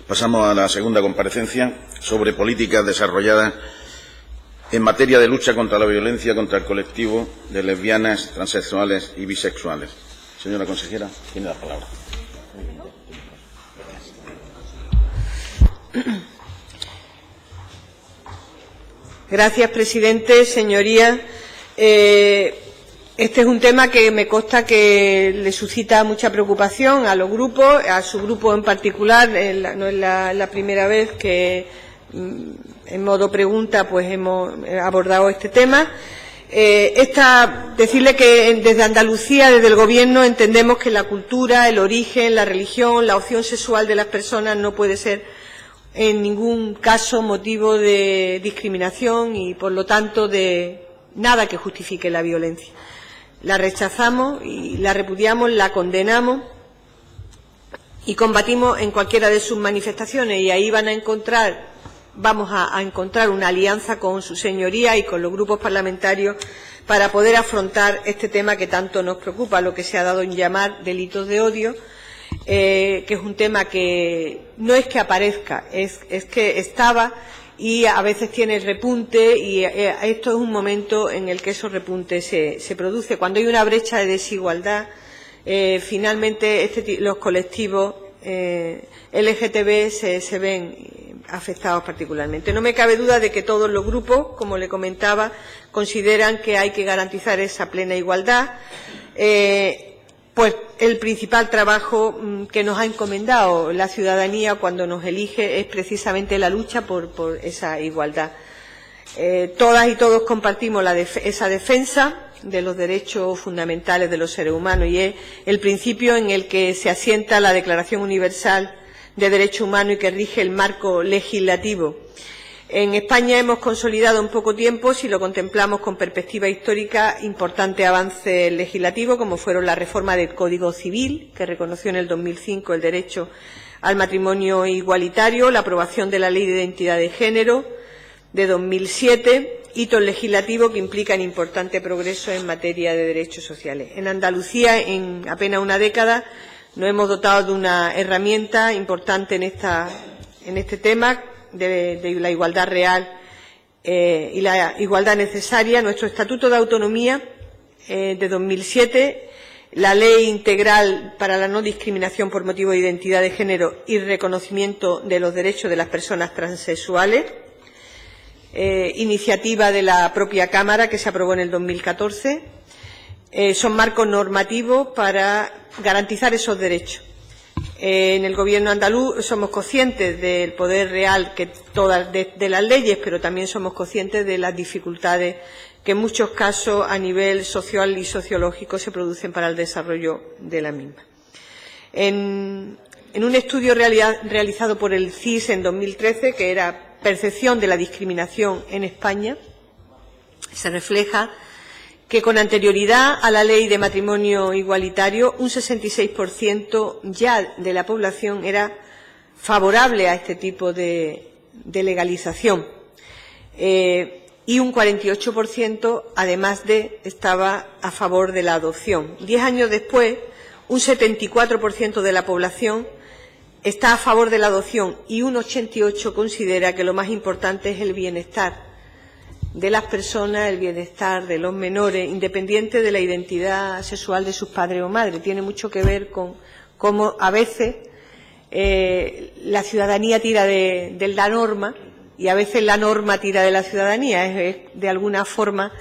Pasamos a la segunda comparecencia sobre políticas desarrolladas en materia de lucha contra la violencia contra el colectivo de lesbianas, transexuales y bisexuales. Señora consejera, tiene la palabra. Gracias, presidente. Señorías, este es un tema que me consta que le suscita mucha preocupación a los grupos, a su grupo en particular. No es la primera vez que, en modo pregunta, pues hemos abordado este tema. Decirle que desde Andalucía, desde el Gobierno, entendemos que la cultura, el origen, la religión, la opción sexual de las personas no puede ser en ningún caso motivo de discriminación y, por lo tanto, de nada que justifique la violencia. La rechazamos y la repudiamos, la condenamos y combatimos en cualquiera de sus manifestaciones, y ahí vamos a encontrar una alianza con su señoría y con los grupos parlamentarios para poder afrontar este tema que tanto nos preocupa, lo que se ha dado en llamar delitos de odio, que es un tema que no es que aparezca, es que estaba y a veces tiene repunte, y esto es un momento en el que esos repuntes se produce. Cuando hay una brecha de desigualdad, finalmente los colectivos LGTB se ven afectados particularmente. No me cabe duda de que todos los grupos, como le comentaba, consideran que hay que garantizar esa plena igualdad. Pues el principal trabajo que nos ha encomendado la ciudadanía cuando nos elige es precisamente la lucha por esa igualdad. Todas y todos compartimos esa defensa de los derechos fundamentales de los seres humanos, y es el principio en el que se asienta la Declaración Universal de Derechos Humanos y que rige el marco legislativo. En España hemos consolidado en poco tiempo, si lo contemplamos con perspectiva histórica, importantes avances legislativos, como fueron la reforma del Código Civil, que reconoció en el 2005 el derecho al matrimonio igualitario, la aprobación de la Ley de Identidad de Género de 2007, hitos legislativos que implican importante progreso en materia de derechos sociales. En Andalucía, en apenas una década, nos hemos dotado de una herramienta importante en este tema de la igualdad real y la igualdad necesaria. Nuestro Estatuto de Autonomía de 2007, la Ley Integral para la No Discriminación por Motivo de Identidad de Género y Reconocimiento de los Derechos de las Personas Transexuales, iniciativa de la propia Cámara que se aprobó en el 2014, son marcos normativos para garantizar esos derechos. En el Gobierno andaluz somos conscientes del poder real de las leyes, pero también somos conscientes de las dificultades que en muchos casos a nivel social y sociológico se producen para el desarrollo de la misma. En un estudio realizado por el CIS en 2013, que era Percepción de la discriminación en España, se refleja que con anterioridad a la Ley de Matrimonio Igualitario, un 66% ya de la población era favorable a este tipo de legalización, y un 48%, además estaba a favor de la adopción. 10 años después, un 74% de la población está a favor de la adopción y un 88% considera que lo más importante es el bienestar de las personas, el bienestar de los menores, independiente de la identidad sexual de sus padres o madres. Tiene mucho que ver con cómo a veces la ciudadanía tira de la norma y a veces la norma tira de la ciudadanía. Es de alguna forma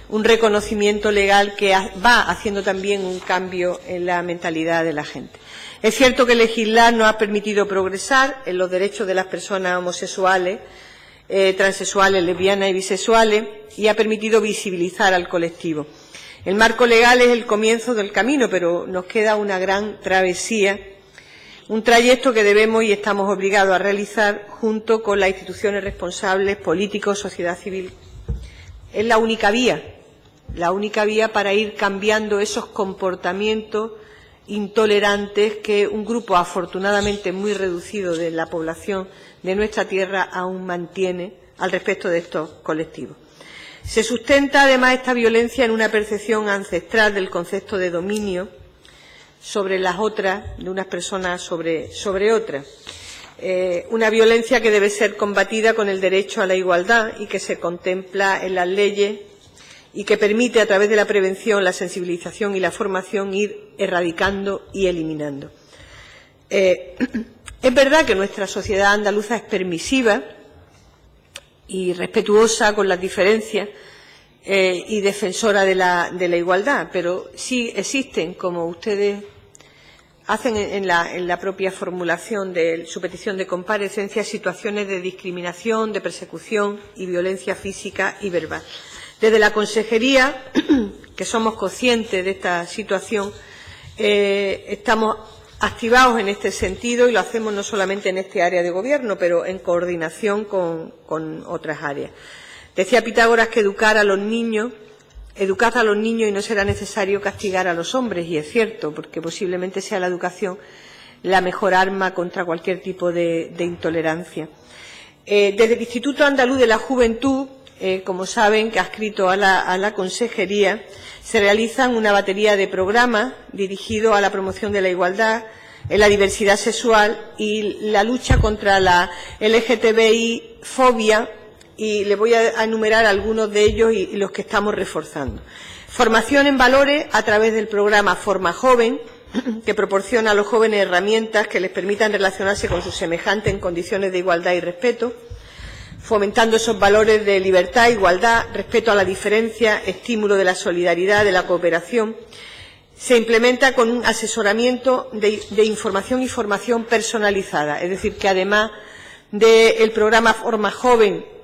un reconocimiento legal que va haciendo también un cambio en la mentalidad de la gente. Es cierto que legislar nos ha permitido progresar en los derechos de las personas homosexuales, transexuales, lesbianas y bisexuales, y ha permitido visibilizar al colectivo. El marco legal es el comienzo del camino, pero nos queda una gran travesía, un trayecto que debemos y estamos obligados a realizar junto con las instituciones responsables, políticos, sociedad civil. Es la única vía para ir cambiando esos comportamientos intolerantes que un grupo afortunadamente muy reducido de la población de nuestra tierra aún mantiene al respecto de estos colectivos. Se sustenta además esta violencia en una percepción ancestral del concepto de dominio sobre las otras, de unas personas sobre otras. una violencia que debe ser combatida con el derecho a la igualdad y que se contempla en las leyes y que permite, a través de la prevención, la sensibilización y la formación, ir erradicando y eliminando. Es verdad que nuestra sociedad andaluza es permisiva y respetuosa con las diferencias y defensora de la igualdad, pero sí existen, como ustedes hacen en la propia formulación de su petición de comparecencia, situaciones de discriminación, de persecución y violencia física y verbal. Desde la Consejería, que somos conscientes de esta situación, estamos activados en este sentido y lo hacemos no solamente en este área de gobierno, pero en coordinación con otras áreas. Decía Pitágoras que educad a los niños y no será necesario castigar a los hombres, y es cierto, porque posiblemente sea la educación la mejor arma contra cualquier tipo de intolerancia. Desde el Instituto Andaluz de la Juventud, como saben, que ha adscrito a la Consejería, se realizan una batería de programas dirigidos a la promoción de la igualdad, la diversidad sexual y la lucha contra la LGTBI-fobia, y le voy a enumerar algunos de ellos y los que estamos reforzando. Formación en valores a través del programa Forma Joven, que proporciona a los jóvenes herramientas que les permitan relacionarse con sus semejantes en condiciones de igualdad y respeto, fomentando esos valores de libertad, igualdad, respeto a la diferencia, estímulo de la solidaridad, de la cooperación. Se implementa con un asesoramiento de información y formación personalizada, es decir, que además del programa Forma Joven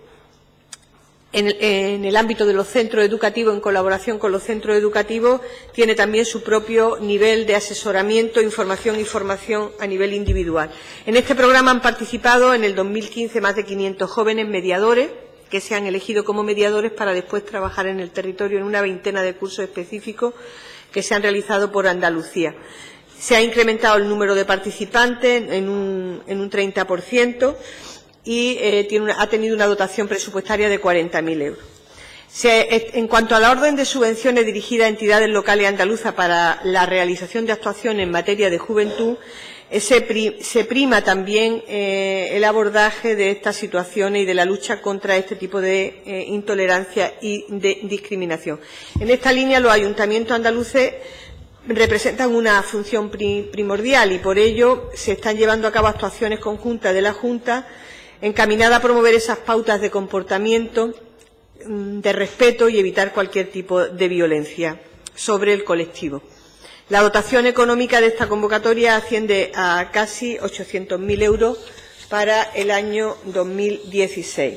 en el ámbito de los centros educativos, en colaboración con los centros educativos, tiene también su propio nivel de asesoramiento, información y formación a nivel individual. En este programa han participado en el 2015 más de 500 jóvenes mediadores que se han elegido como mediadores para después trabajar en el territorio en una veintena de cursos específicos que se han realizado por Andalucía. Se ha incrementado el número de participantes en un 30%. Y ha tenido una dotación presupuestaria de 40.000 euros. En cuanto a la orden de subvenciones dirigida a entidades locales andaluzas para la realización de actuaciones en materia de juventud, se prima también el abordaje de estas situaciones y de la lucha contra este tipo de intolerancia y de discriminación. En esta línea, los ayuntamientos andaluces representan una función primordial y por ello se están llevando a cabo actuaciones conjuntas de la Junta encaminada a promover esas pautas de comportamiento, de respeto y evitar cualquier tipo de violencia sobre el colectivo. La dotación económica de esta convocatoria asciende a casi 800.000 euros para el año 2016.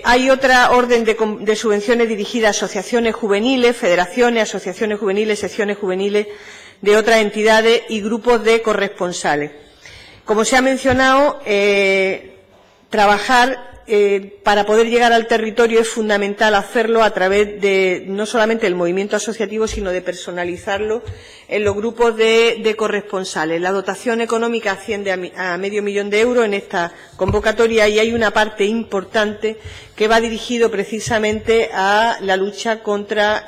Hay otra orden de subvenciones dirigida a asociaciones juveniles, federaciones, asociaciones juveniles, secciones juveniles de otras entidades y grupos de corresponsales. Como se ha mencionado, trabajar para poder llegar al territorio es fundamental hacerlo a través de no solamente del movimiento asociativo, sino de personalizarlo en los grupos de corresponsales. La dotación económica asciende a $500.000 euros en esta convocatoria y hay una parte importante que va dirigido precisamente a la lucha contra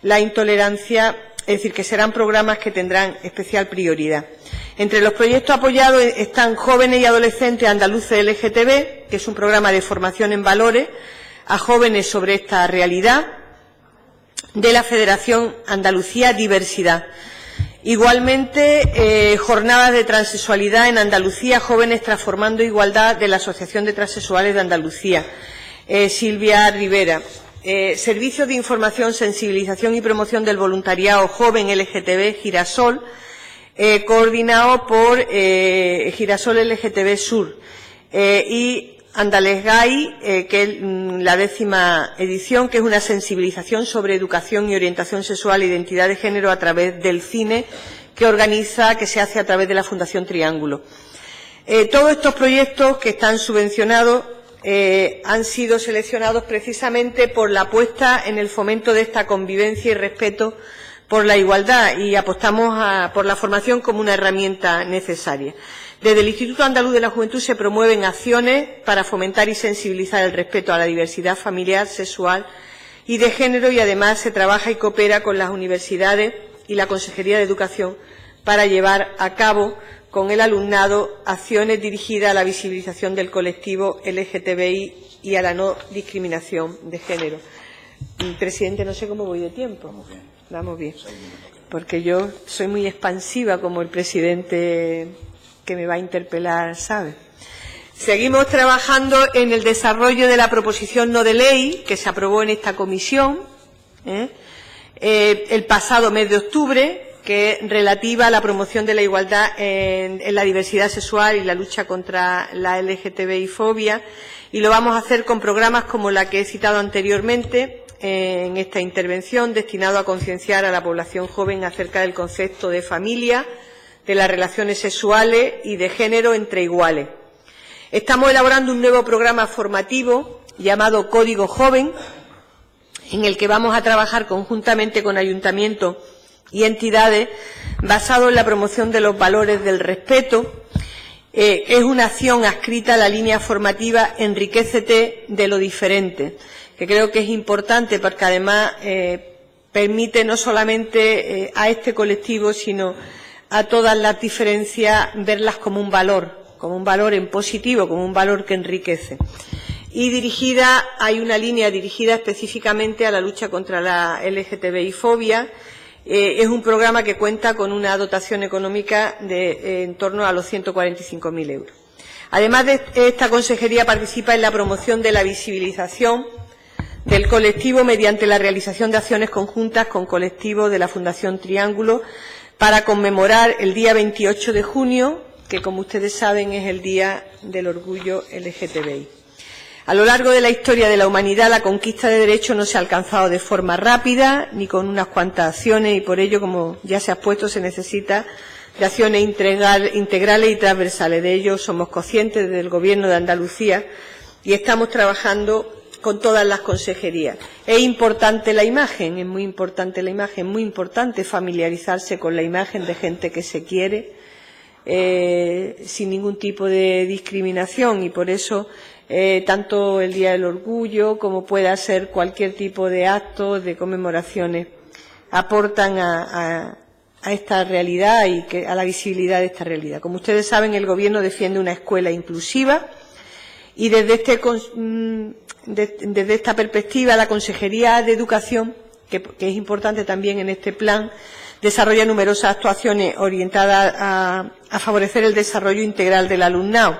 la intolerancia, es decir, que serán programas que tendrán especial prioridad. Entre los proyectos apoyados están Jóvenes y Adolescentes Andaluces LGTB, que es un programa de formación en valores a jóvenes sobre esta realidad, de la Federación Andalucía Diversidad. Igualmente, jornadas de transexualidad en Andalucía, Jóvenes Transformando Igualdad, de la Asociación de Transexuales de Andalucía, Silvia Rivera. Servicios de información, sensibilización y promoción del voluntariado joven LGTB, Girasol, coordinado por Girasol LGTB Sur y Andalesgay, que es la 10ª edición, que es una sensibilización sobre educación y orientación sexual e identidad de género a través del cine, que se hace a través de la Fundación Triángulo. Todos estos proyectos que están subvencionados han sido seleccionados precisamente por la apuesta en el fomento de esta convivencia y respeto por la igualdad y apostamos por la formación como una herramienta necesaria. Desde el Instituto Andaluz de la Juventud se promueven acciones para fomentar y sensibilizar el respeto a la diversidad familiar, sexual y de género y además se trabaja y coopera con las universidades y la Consejería de Educación para llevar a cabo con el alumnado acciones dirigidas a la visibilización del colectivo LGTBI y a la no discriminación de género. Presidente, no sé cómo voy de tiempo. Vamos bien. Porque yo soy muy expansiva, como el presidente que me va a interpelar sabe. Seguimos trabajando en el desarrollo de la proposición no de ley que se aprobó en esta comisión el pasado mes de octubre, que es relativa a la promoción de la igualdad en la diversidad sexual y la lucha contra la LGTBI-fobia, y lo vamos a hacer con programas como la que he citado anteriormente en esta intervención, destinado a concienciar a la población joven acerca del concepto de familia, de las relaciones sexuales y de género entre iguales. Estamos elaborando un nuevo programa formativo llamado Código Joven, en el que vamos a trabajar conjuntamente con ayuntamientos y entidades basado en la promoción de los valores del respeto. Es una acción adscrita a la línea formativa Enriquécete de lo diferente, que creo que es importante porque además permite no solamente a este colectivo, sino a todas las diferencias verlas como un valor en positivo, como un valor que enriquece. Y hay una línea dirigida específicamente a la lucha contra la LGTBI-fobia. Es un programa que cuenta con una dotación económica de en torno a los 145.000 euros. Además, esta consejería participa en la promoción de la visibilización del colectivo mediante la realización de acciones conjuntas con colectivos de la Fundación Triángulo para conmemorar el día 28 de junio, que, como ustedes saben, es el Día del Orgullo LGTBI. A lo largo de la historia de la humanidad, la conquista de derechos no se ha alcanzado de forma rápida ni con unas cuantas acciones, y por ello, como ya se ha expuesto, se necesita de acciones integrales y transversales. De ello somos conscientes desde el Gobierno de Andalucía y estamos trabajando con todas las consejerías. Es importante la imagen, es muy importante la imagen, muy importante familiarizarse con la imagen de gente que se quiere, sin ningún tipo de discriminación, y por eso tanto el Día del Orgullo como pueda ser cualquier tipo de acto, de conmemoraciones, aportan a esta realidad y a la visibilidad de esta realidad. Como ustedes saben, el Gobierno defiende una escuela inclusiva y desde esta perspectiva la Consejería de Educación, que es importante también en este plan, desarrolla numerosas actuaciones orientadas a favorecer el desarrollo integral del alumnado.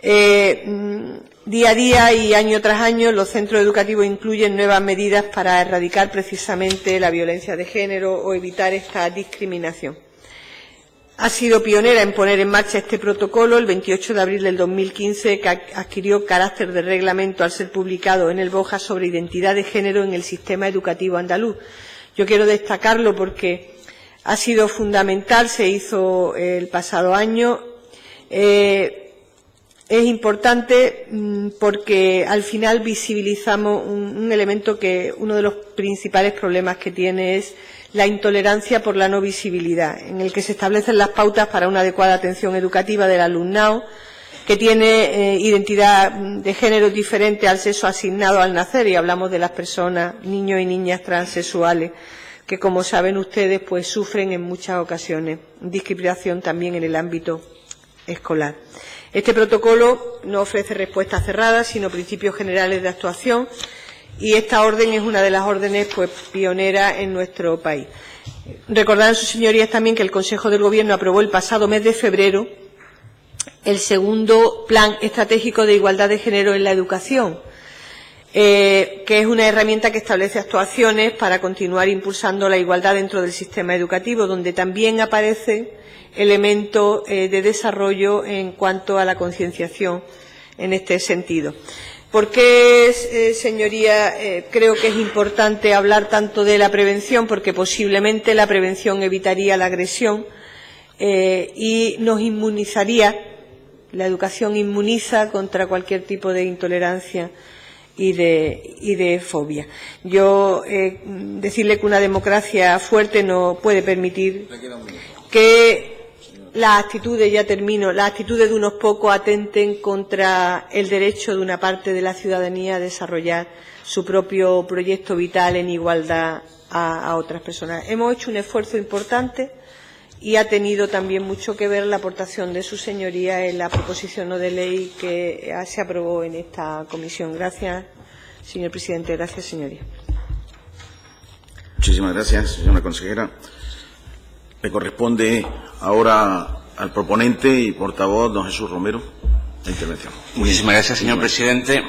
Día a día y año tras año los centros educativos incluyen nuevas medidas para erradicar precisamente la violencia de género o evitar esta discriminación. Ha sido pionera en poner en marcha este protocolo el 28 de abril del 2015, que adquirió carácter de reglamento al ser publicado en el BOJA sobre identidad de género en el sistema educativo andaluz. Yo quiero destacarlo porque ha sido fundamental, se hizo el pasado año. Es importante porque al final visibilizamos un elemento que uno de los principales problemas que tiene es la intolerancia por la no visibilidad, en el que se establecen las pautas para una adecuada atención educativa del alumnado que tiene identidad de género diferente al sexo asignado al nacer, y hablamos de las personas, niños y niñas transexuales, que, como saben ustedes, pues sufren en muchas ocasiones discriminación también en el ámbito escolar. Este protocolo no ofrece respuestas cerradas, sino principios generales de actuación, y esta orden es una de las órdenes pues pioneras en nuestro país. Recordarán sus señorías también que el Consejo del Gobierno aprobó el pasado mes de febrero el segundo Plan Estratégico de Igualdad de Género en la Educación, que es una herramienta que establece actuaciones para continuar impulsando la igualdad dentro del sistema educativo, donde también aparecen elementos de desarrollo en cuanto a la concienciación en este sentido. ¿Por qué, señoría, creo que es importante hablar tanto de la prevención? Porque posiblemente la prevención evitaría la agresión y nos inmunizaría. La educación inmuniza contra cualquier tipo de intolerancia y de fobia. Yo decirle que una democracia fuerte no puede permitir que las actitudes, ya termino, las actitudes de unos pocos atenten contra el derecho de una parte de la ciudadanía a desarrollar su propio proyecto vital en igualdad a otras personas. Hemos hecho un esfuerzo importante y ha tenido también mucho que ver la aportación de su señoría en la proposición no de ley que se aprobó en esta comisión. Gracias, señor presidente. Gracias, señoría. Muchísimas gracias, señora consejera. Le corresponde ahora al proponente y portavoz, don Jesús Romero, la intervención. Muchísimas gracias, señor presidente.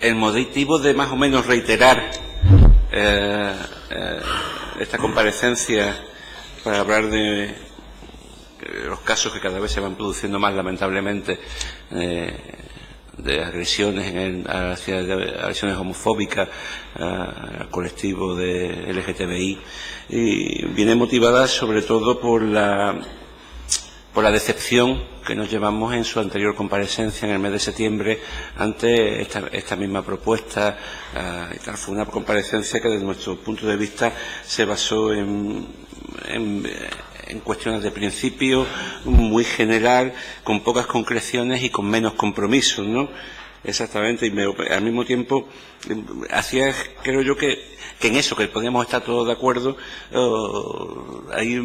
El motivo de más o menos reiterar esta comparecencia para hablar de los casos que cada vez se van produciendo más, lamentablemente, de agresiones agresiones homofóbicas al colectivo de LGTBI, y viene motivada sobre todo por la decepción que nos llevamos en su anterior comparecencia en el mes de septiembre ante esta misma propuesta. Y tal, fue una comparecencia que desde nuestro punto de vista se basó en cuestiones de principio, muy general, con pocas concreciones y con menos compromisos, ¿no? Exactamente, y al mismo tiempo hacía, creo yo, que en eso, que podíamos estar todos de acuerdo, ahí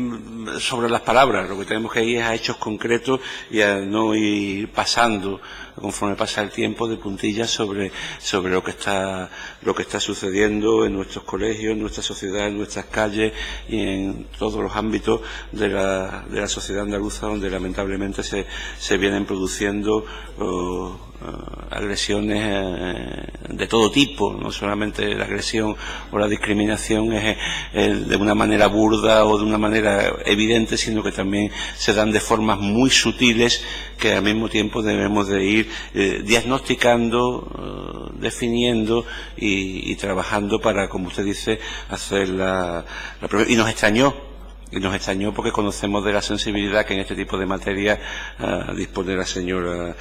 sobre las palabras, lo que tenemos que ir es a hechos concretos y a no ir pasando, conforme pasa el tiempo, de puntillas sobre lo que está sucediendo en nuestros colegios, en nuestra sociedad, en nuestras calles y en todos los ámbitos de la sociedad andaluza, donde lamentablemente se vienen produciendo agresiones de todo tipo. No solamente la agresión o la discriminación es de una manera burda o de una manera evidente, sino que también se dan de formas muy sutiles que al mismo tiempo debemos de ir diagnosticando, definiendo y trabajando para, como usted dice, hacer la y nos extrañó porque conocemos de la sensibilidad que en este tipo de materia dispone la señora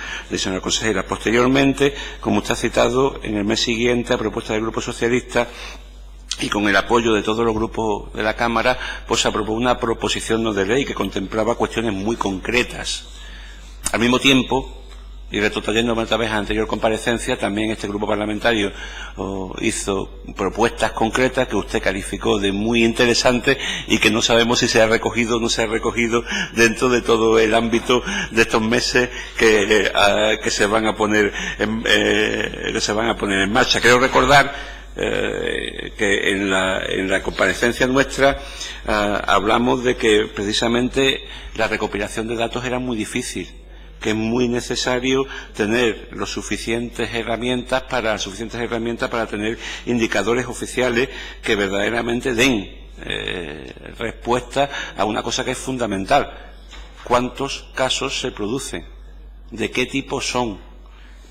consejera. Posteriormente, como usted ha citado, en el mes siguiente, a propuesta del Grupo Socialista y con el apoyo de todos los grupos de la Cámara, pues se aprobó una proposición no de ley que contemplaba cuestiones muy concretas. Al mismo tiempo, y retrotrayéndome otra vez a la anterior comparecencia, también este grupo parlamentario hizo propuestas concretas que usted calificó de muy interesantes y que no sabemos si se ha recogido o no se ha recogido dentro de todo el ámbito de estos meses que se van a poner en marcha. Quiero recordar que en la comparecencia nuestra hablamos de que precisamente la recopilación de datos era muy difícil, que es muy necesario tener las suficientes herramientas para tener indicadores oficiales que verdaderamente den respuesta a una cosa que es fundamental: ¿cuántos casos se producen? ¿De qué tipo son?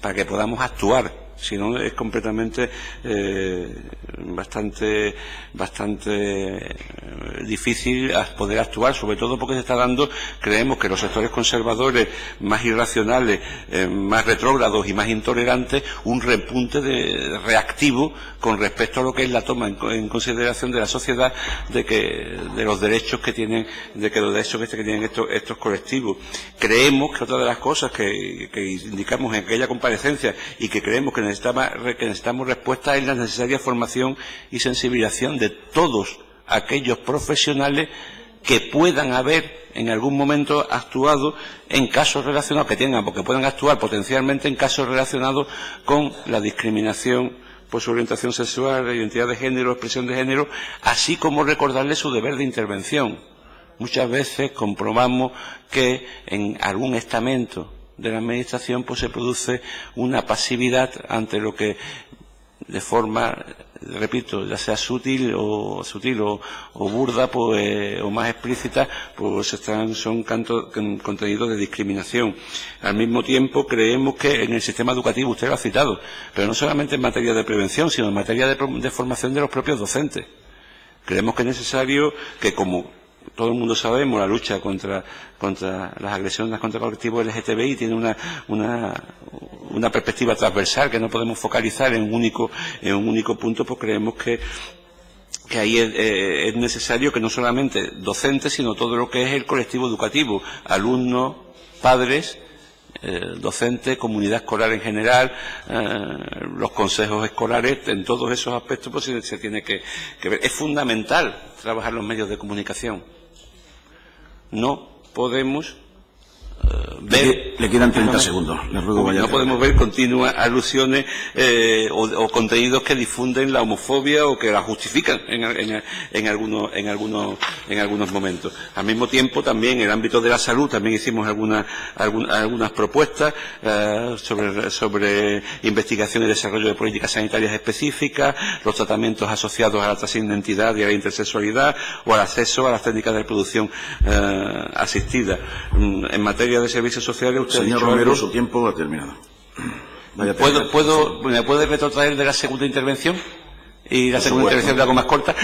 Para que podamos actuar. Si no, es completamente bastante difícil poder actuar, sobre todo porque se está dando, creemos que los sectores conservadores más irracionales, más retrógrados y más intolerantes, un repunte reactivo con respecto a lo que es la toma en consideración de la sociedad de los derechos que tienen, estos colectivos. Creemos que otra de las cosas que indicamos en aquella comparecencia y que creemos que necesitamos respuesta es la necesaria formación y sensibilización de todos aquellos profesionales que puedan haber en algún momento actuado en casos relacionados, porque puedan actuar potencialmente en casos relacionados con la discriminación por su orientación sexual, identidad de género, expresión de género, así como recordarles su deber de intervención. Muchas veces comprobamos que en algún estamento de la administración pues se produce una pasividad ante lo que de forma, repito, ya sea sutil o burda, pues, o más explícita, pues son contenidos de discriminación. Al mismo tiempo, creemos que en el sistema educativo, usted lo ha citado, pero no solamente en materia de prevención, sino en materia de formación de los propios docentes. Creemos que es necesario que, como todo el mundo sabemos, la lucha contra las agresiones contra el colectivo LGTBI tiene una perspectiva transversal que no podemos focalizar en un único punto, pues creemos que ahí es necesario que no solamente docentes, sino todo lo que es el colectivo educativo, alumnos, padres, docentes, comunidad escolar en general, los consejos escolares, en todos esos aspectos pues se tiene que ver. Es fundamental trabajar los medios de comunicación. no podemos le quedan 30 segundos. Le ruego vaya. No podemos ver continuas alusiones o contenidos que difunden la homofobia o que la justifican en algunos momentos. Al mismo tiempo, también en el ámbito de la salud también hicimos algunas propuestas sobre investigación y desarrollo de políticas sanitarias específicas, los tratamientos asociados a la transidentidad y a la intersexualidad o al acceso a las técnicas de reproducción asistida. En materia de servicios sociales, usted Señor ha dicho Romero, algo. su tiempo ha terminado. ¿Me puede retrotraer de la segunda intervención? Y la segunda intervención la hago más corta,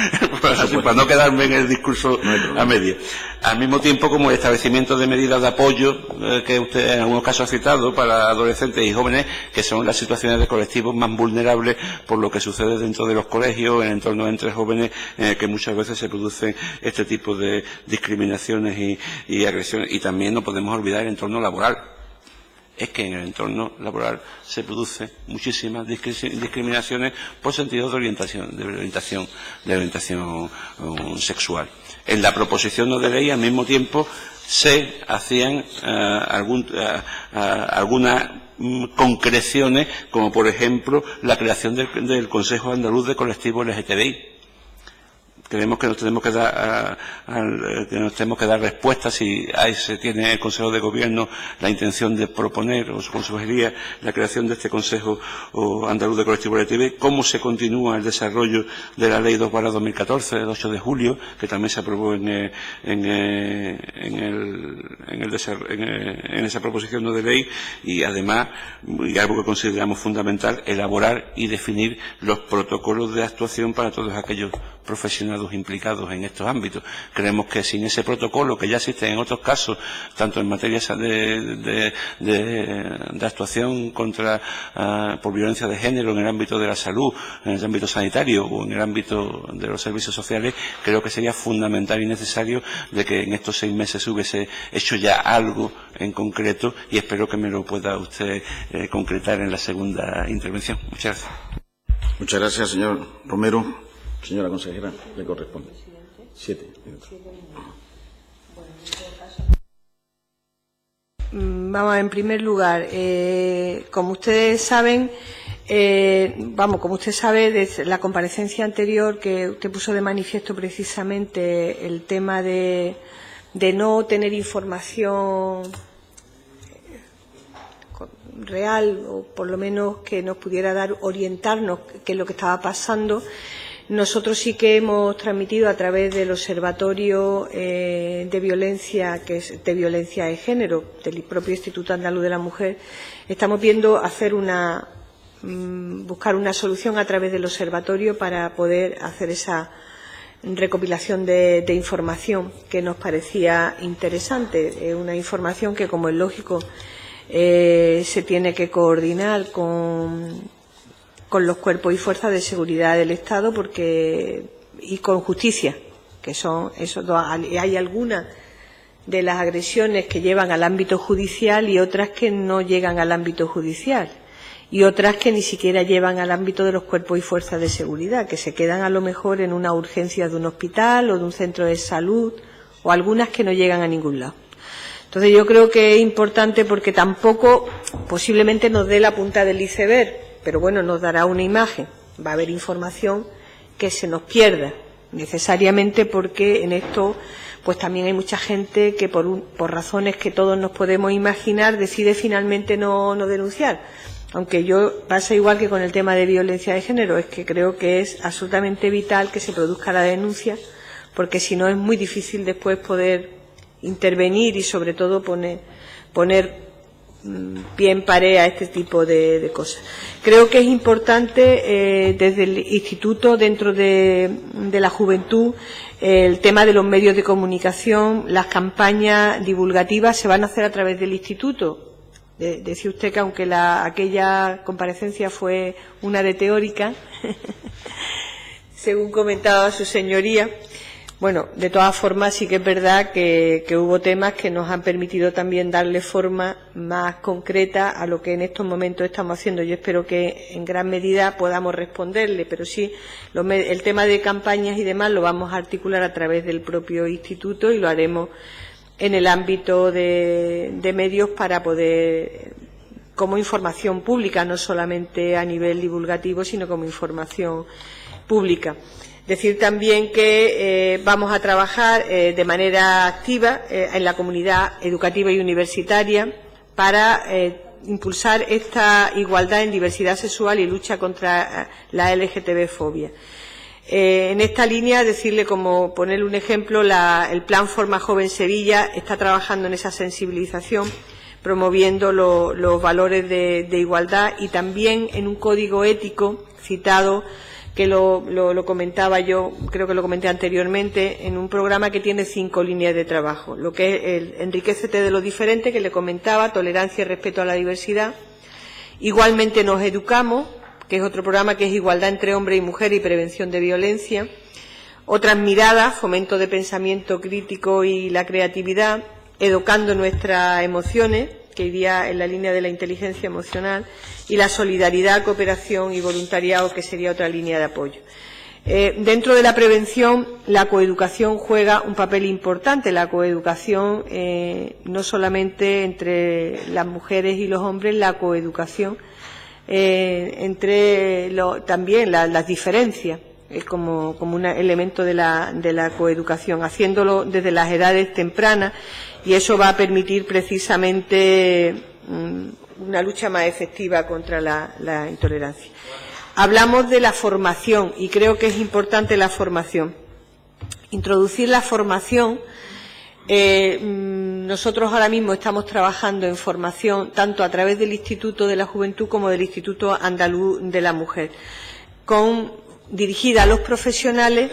para no quedarme en el discurso a media. Al mismo tiempo, como el establecimiento de medidas de apoyo que usted en algunos casos ha citado para adolescentes y jóvenes, que son las situaciones de colectivos más vulnerables por lo que sucede dentro de los colegios, en el entorno entre jóvenes, que muchas veces se producen este tipo de discriminaciones y agresiones. Y también no podemos olvidar el entorno laboral. Es que en el entorno laboral se producen muchísimas discriminaciones por sentido de orientación sexual. En la proposición no de ley, al mismo tiempo, se hacían algunas concreciones, como por ejemplo la creación del Consejo Andaluz de Colectivos LGTBI. Creemos que nos tenemos que dar respuestas si se tiene el Consejo de Gobierno la intención de proponer o su consejería la creación de este Consejo Andaluz de Colectivos LGTBI, cómo se continúa el desarrollo de la Ley 2/2014 del 8 de julio, que también se aprobó en esa proposición no de ley, y además, y algo que consideramos fundamental, elaborar y definir los protocolos de actuación para todos aquellos profesionales implicados en estos ámbitos. Creemos que sin ese protocolo, que ya existe en otros casos, tanto en materia de actuación por violencia de género en el ámbito de la salud, en el ámbito sanitario o en el ámbito de los servicios sociales, creo que sería fundamental y necesario de que en estos 6 meses hubiese hecho ya algo en concreto, y espero que me lo pueda usted concretar en la segunda intervención. Muchas gracias. Muchas gracias, señor Romero. Señora consejera, le corresponde. 7 minutos. Vamos, en primer lugar, como ustedes saben, como usted sabe, desde la comparecencia anterior que usted puso de manifiesto precisamente el tema de no tener información real, o por lo menos que nos pudiera orientarnos qué es lo que estaba pasando. Nosotros sí que hemos transmitido a través del Observatorio de Violencia de Género del propio Instituto Andaluz de la Mujer. Estamos viendo buscar una solución a través del observatorio para poder hacer esa recopilación de información que nos parecía interesante. Una información que, como es lógico, se tiene que coordinar con los cuerpos y fuerzas de seguridad del Estado y con justicia, que son esos dos. Hay algunas de las agresiones que llevan al ámbito judicial y otras que no llegan al ámbito judicial, y otras que ni siquiera llevan al ámbito de los cuerpos y fuerzas de seguridad, que se quedan a lo mejor en una urgencia de un hospital o de un centro de salud, o algunas que no llegan a ningún lado. Entonces yo creo que es importante, porque tampoco posiblemente nos dé la punta del iceberg, pero bueno, nos dará una imagen. Va a haber información que se nos pierda necesariamente, porque en esto pues también hay mucha gente que por razones que todos nos podemos imaginar decide finalmente no denunciar. Aunque pasa igual que con el tema de violencia de género, es que creo que es absolutamente vital que se produzca la denuncia, porque si no es muy difícil después poder intervenir y sobre todo poner pie en pared a este tipo de cosas. Creo que es importante desde el Instituto, dentro de la juventud, el tema de los medios de comunicación. Las campañas divulgativas se van a hacer a través del Instituto. Decía usted que aunque aquella comparecencia fue una de teórica, según comentaba su señoría. Bueno, de todas formas sí que es verdad que hubo temas que nos han permitido también darle forma más concreta a lo que en estos momentos estamos haciendo. Yo espero que en gran medida podamos responderle, pero sí, el tema de campañas y demás lo vamos a articular a través del propio instituto, y lo haremos en el ámbito de medios para poder, como información pública, no solamente a nivel divulgativo, sino como información pública. Decir también que vamos a trabajar de manera activa en la comunidad educativa y universitaria para impulsar esta igualdad en diversidad sexual y lucha contra la LGTB-fobia. En esta línea, decirle, como ponerle un ejemplo, el Plan Forma Joven Sevilla está trabajando en esa sensibilización, promoviendo los valores de igualdad, y también en un código ético citado, que lo comentaba yo, creo que lo comenté anteriormente, en un programa que tiene 5 líneas de trabajo. Lo que es el Enriquécete de lo diferente, que le comentaba, tolerancia y respeto a la diversidad. Igualmente nos educamos, que es otro programa que es igualdad entre hombre y mujer y prevención de violencia. Otras miradas, fomento de pensamiento crítico y la creatividad, educando nuestras emociones, que iría en la línea de la inteligencia emocional, y la solidaridad, cooperación y voluntariado, que sería otra línea de apoyo. Dentro de la prevención, la coeducación juega un papel importante. La coeducación, no solamente entre las mujeres y los hombres, la coeducación entre también las diferencias, como un elemento de la coeducación, haciéndolo desde las edades tempranas, y eso va a permitir precisamente una lucha más efectiva contra la intolerancia. Hablamos de la formación, y creo que es importante la formación. Introducir la formación. Nosotros ahora mismo estamos trabajando en formación tanto a través del Instituto de la Juventud como del Instituto Andaluz de la Mujer, dirigida a los profesionales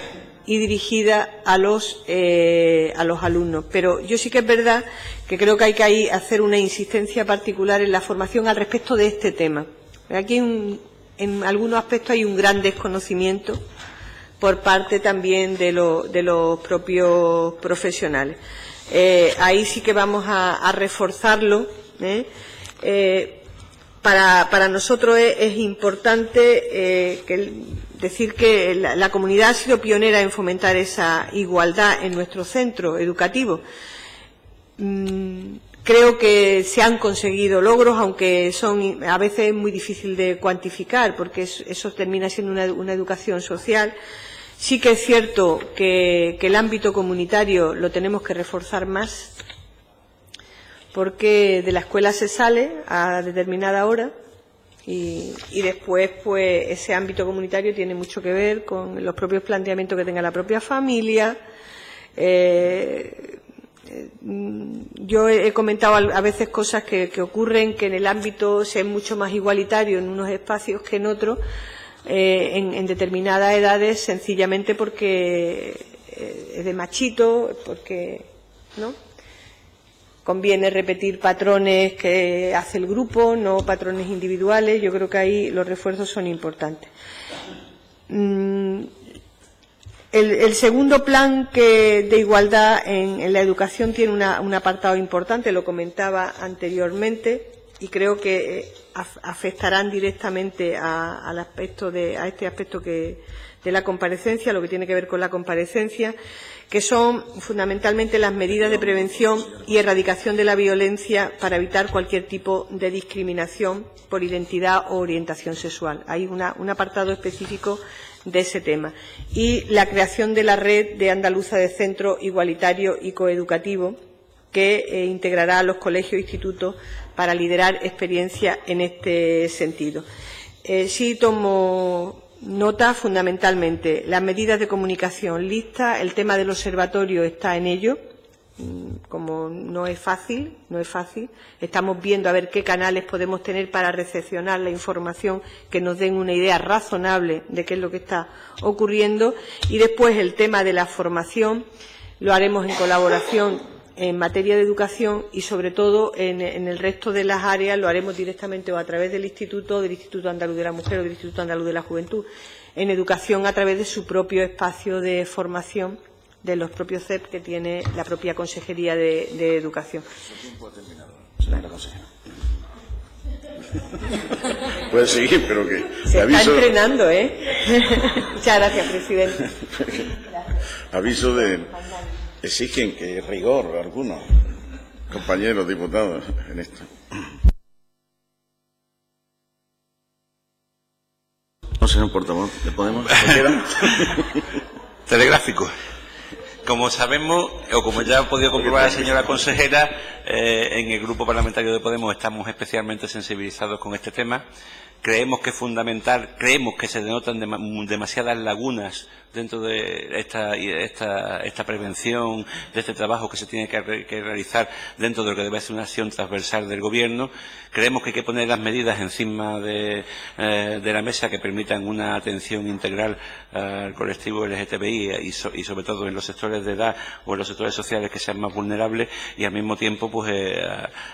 y dirigida a los alumnos. Pero yo sí que es verdad que creo que hay que hacer una insistencia particular en la formación al respecto de este tema. Aquí en algunos aspectos hay un gran desconocimiento por parte también de los propios profesionales. Ahí sí que vamos a reforzarlo. Para nosotros es importante decir que la comunidad ha sido pionera en fomentar esa igualdad en nuestro centro educativo. Creo que se han conseguido logros, aunque son a veces muy difícil de cuantificar, porque eso termina siendo una educación social. Sí que es cierto que el ámbito comunitario lo tenemos que reforzar más, porque de la escuela se sale a determinada hora y después pues ese ámbito comunitario tiene mucho que ver con los propios planteamientos que tenga la propia familia. Yo he comentado a veces cosas que ocurren, que en el ámbito se es mucho más igualitario en unos espacios que en otros, en determinadas edades, sencillamente porque es de machito, porque no conviene repetir patrones que hace el grupo, no patrones individuales. Yo creo que ahí los refuerzos son importantes. El segundo plan de igualdad en la educación tiene un apartado importante, lo comentaba anteriormente, y creo que afectarán directamente a este aspecto de la comparecencia, lo que tiene que ver con la comparecencia, que son fundamentalmente las medidas de prevención y erradicación de la violencia para evitar cualquier tipo de discriminación por identidad o orientación sexual. Hay un apartado específico de ese tema. Y la creación de la red de andaluza de centros igualitarios y coeducativos, que integrará a los colegios e institutos para liderar experiencias en este sentido. Sí tomo nota fundamentalmente las medidas de comunicación listas, el tema del observatorio está en ello, como no es fácil, estamos viendo a ver qué canales podemos tener para recepcionar la información que nos den una idea razonable de qué es lo que está ocurriendo, y después el tema de la formación lo haremos en colaboración en materia de educación, y sobre todo en el resto de las áreas lo haremos directamente o a través del Instituto Andaluz de la Mujer o del Instituto Andaluz de la Juventud. En educación, a través de su propio espacio de formación, de los propios CEP que tiene la propia Consejería de Educación. Su tiempo ha terminado, señora consejera. Puede seguir, pero que... Se está entrenando, ¿eh? Muchas gracias, presidente. Aviso de... exigen que rigor algunos compañeros diputados en esto. No sé, un portavoz de Podemos. Telegráfico. Como sabemos, o como ya ha podido comprobar la señora consejera, en el Grupo Parlamentario de Podemos estamos especialmente sensibilizados con este tema. Creemos que es fundamental, creemos que se denotan demasiadas lagunas dentro de esta prevención, de este trabajo que se tiene que realizar dentro de lo que debe ser una acción transversal del Gobierno. Creemos que hay que poner las medidas encima de la mesa que permitan una atención integral al colectivo LGTBI y sobre todo en los sectores de edad o en los sectores sociales que sean más vulnerables, y al mismo tiempo pues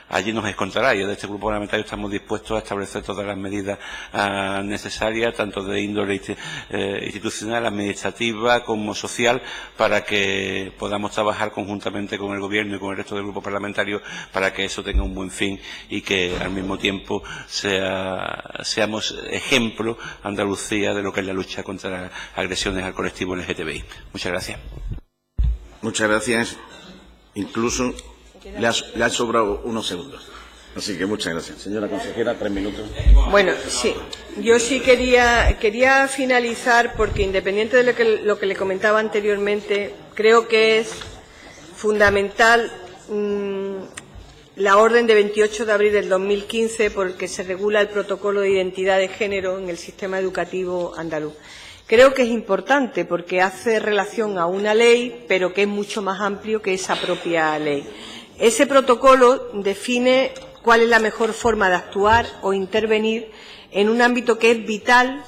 allí nos encontrará. Y desde este grupo parlamentario estamos dispuestos a establecer todas las medidas necesarias, tanto de índole institucional, administrativa como social, para que podamos trabajar conjuntamente con el Gobierno y con el resto del grupo parlamentario para que eso tenga un buen fin y que al mismo tiempo seamos ejemplo Andalucía de lo que es la lucha contra las agresiones al colectivo LGTBI. Muchas gracias. Muchas gracias. Incluso le ha sobrado unos segundos. Así que muchas gracias. Señora consejera, 3 minutos. Bueno, sí. Yo sí quería finalizar, porque independiente de lo que le comentaba anteriormente, creo que es fundamental la orden de 28 de abril del 2015, por el que se regula el protocolo de identidad de género en el sistema educativo andaluz. Creo que es importante porque hace relación a una ley, pero que es mucho más amplio que esa propia ley. Ese protocolo define cuál es la mejor forma de actuar o intervenir en un ámbito que es vital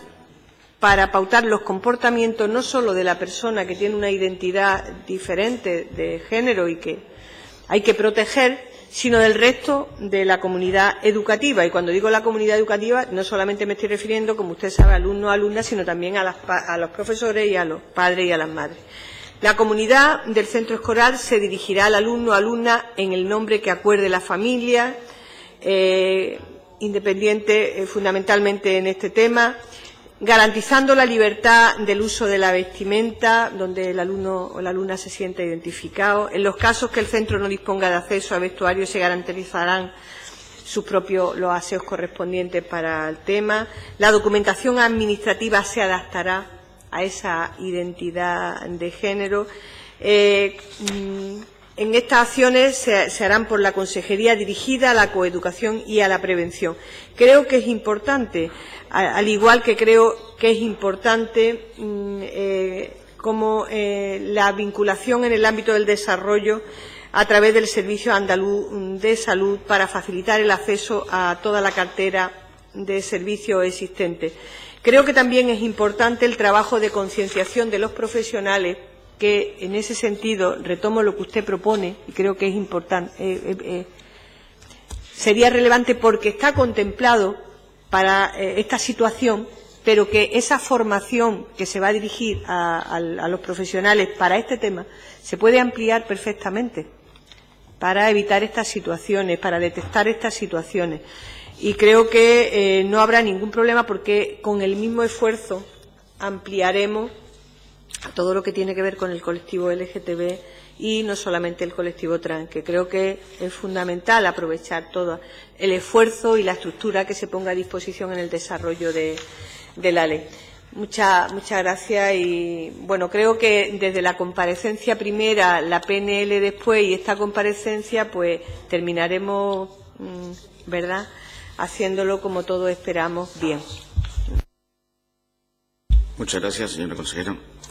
para pautar los comportamientos no solo de la persona que tiene una identidad diferente de género y que hay que proteger, sino del resto de la comunidad educativa. Y cuando digo la comunidad educativa, no solamente me estoy refiriendo, como usted sabe, a alumnos, alumnas, sino también a los profesores y a los padres y a las madres. La comunidad del centro escolar se dirigirá al alumno o alumna en el nombre que acuerde la familia, independiente fundamentalmente en este tema, garantizando la libertad del uso de la vestimenta, donde el alumno o la alumna se sienta identificado. En los casos que el centro no disponga de acceso a vestuario, se garantizarán los aseos correspondientes para el tema. La documentación administrativa se adaptará a esa identidad de género. En estas acciones se harán por la Consejería dirigida a la coeducación y a la prevención. Creo que es importante, al igual que creo que es importante como la vinculación en el ámbito del desarrollo a través del Servicio Andaluz de Salud para facilitar el acceso a toda la cartera de servicios existentes. Creo que también es importante el trabajo de concienciación de los profesionales, que en ese sentido retomo lo que usted propone y creo que es importante, sería relevante porque está contemplado para esta situación, pero que esa formación que se va a dirigir a los profesionales para este tema se puede ampliar perfectamente para evitar estas situaciones, para detectar estas situaciones. Y creo que no habrá ningún problema porque con el mismo esfuerzo ampliaremos a todo lo que tiene que ver con el colectivo LGTB y no solamente el colectivo trans, que creo que es fundamental aprovechar todo el esfuerzo y la estructura que se ponga a disposición en el desarrollo de la ley. Muchas gracias y, bueno, creo que desde la comparecencia primera, la PNL después y esta comparecencia, pues terminaremos, ¿verdad?, haciéndolo como todos esperamos bien. Muchas gracias, señora consejera.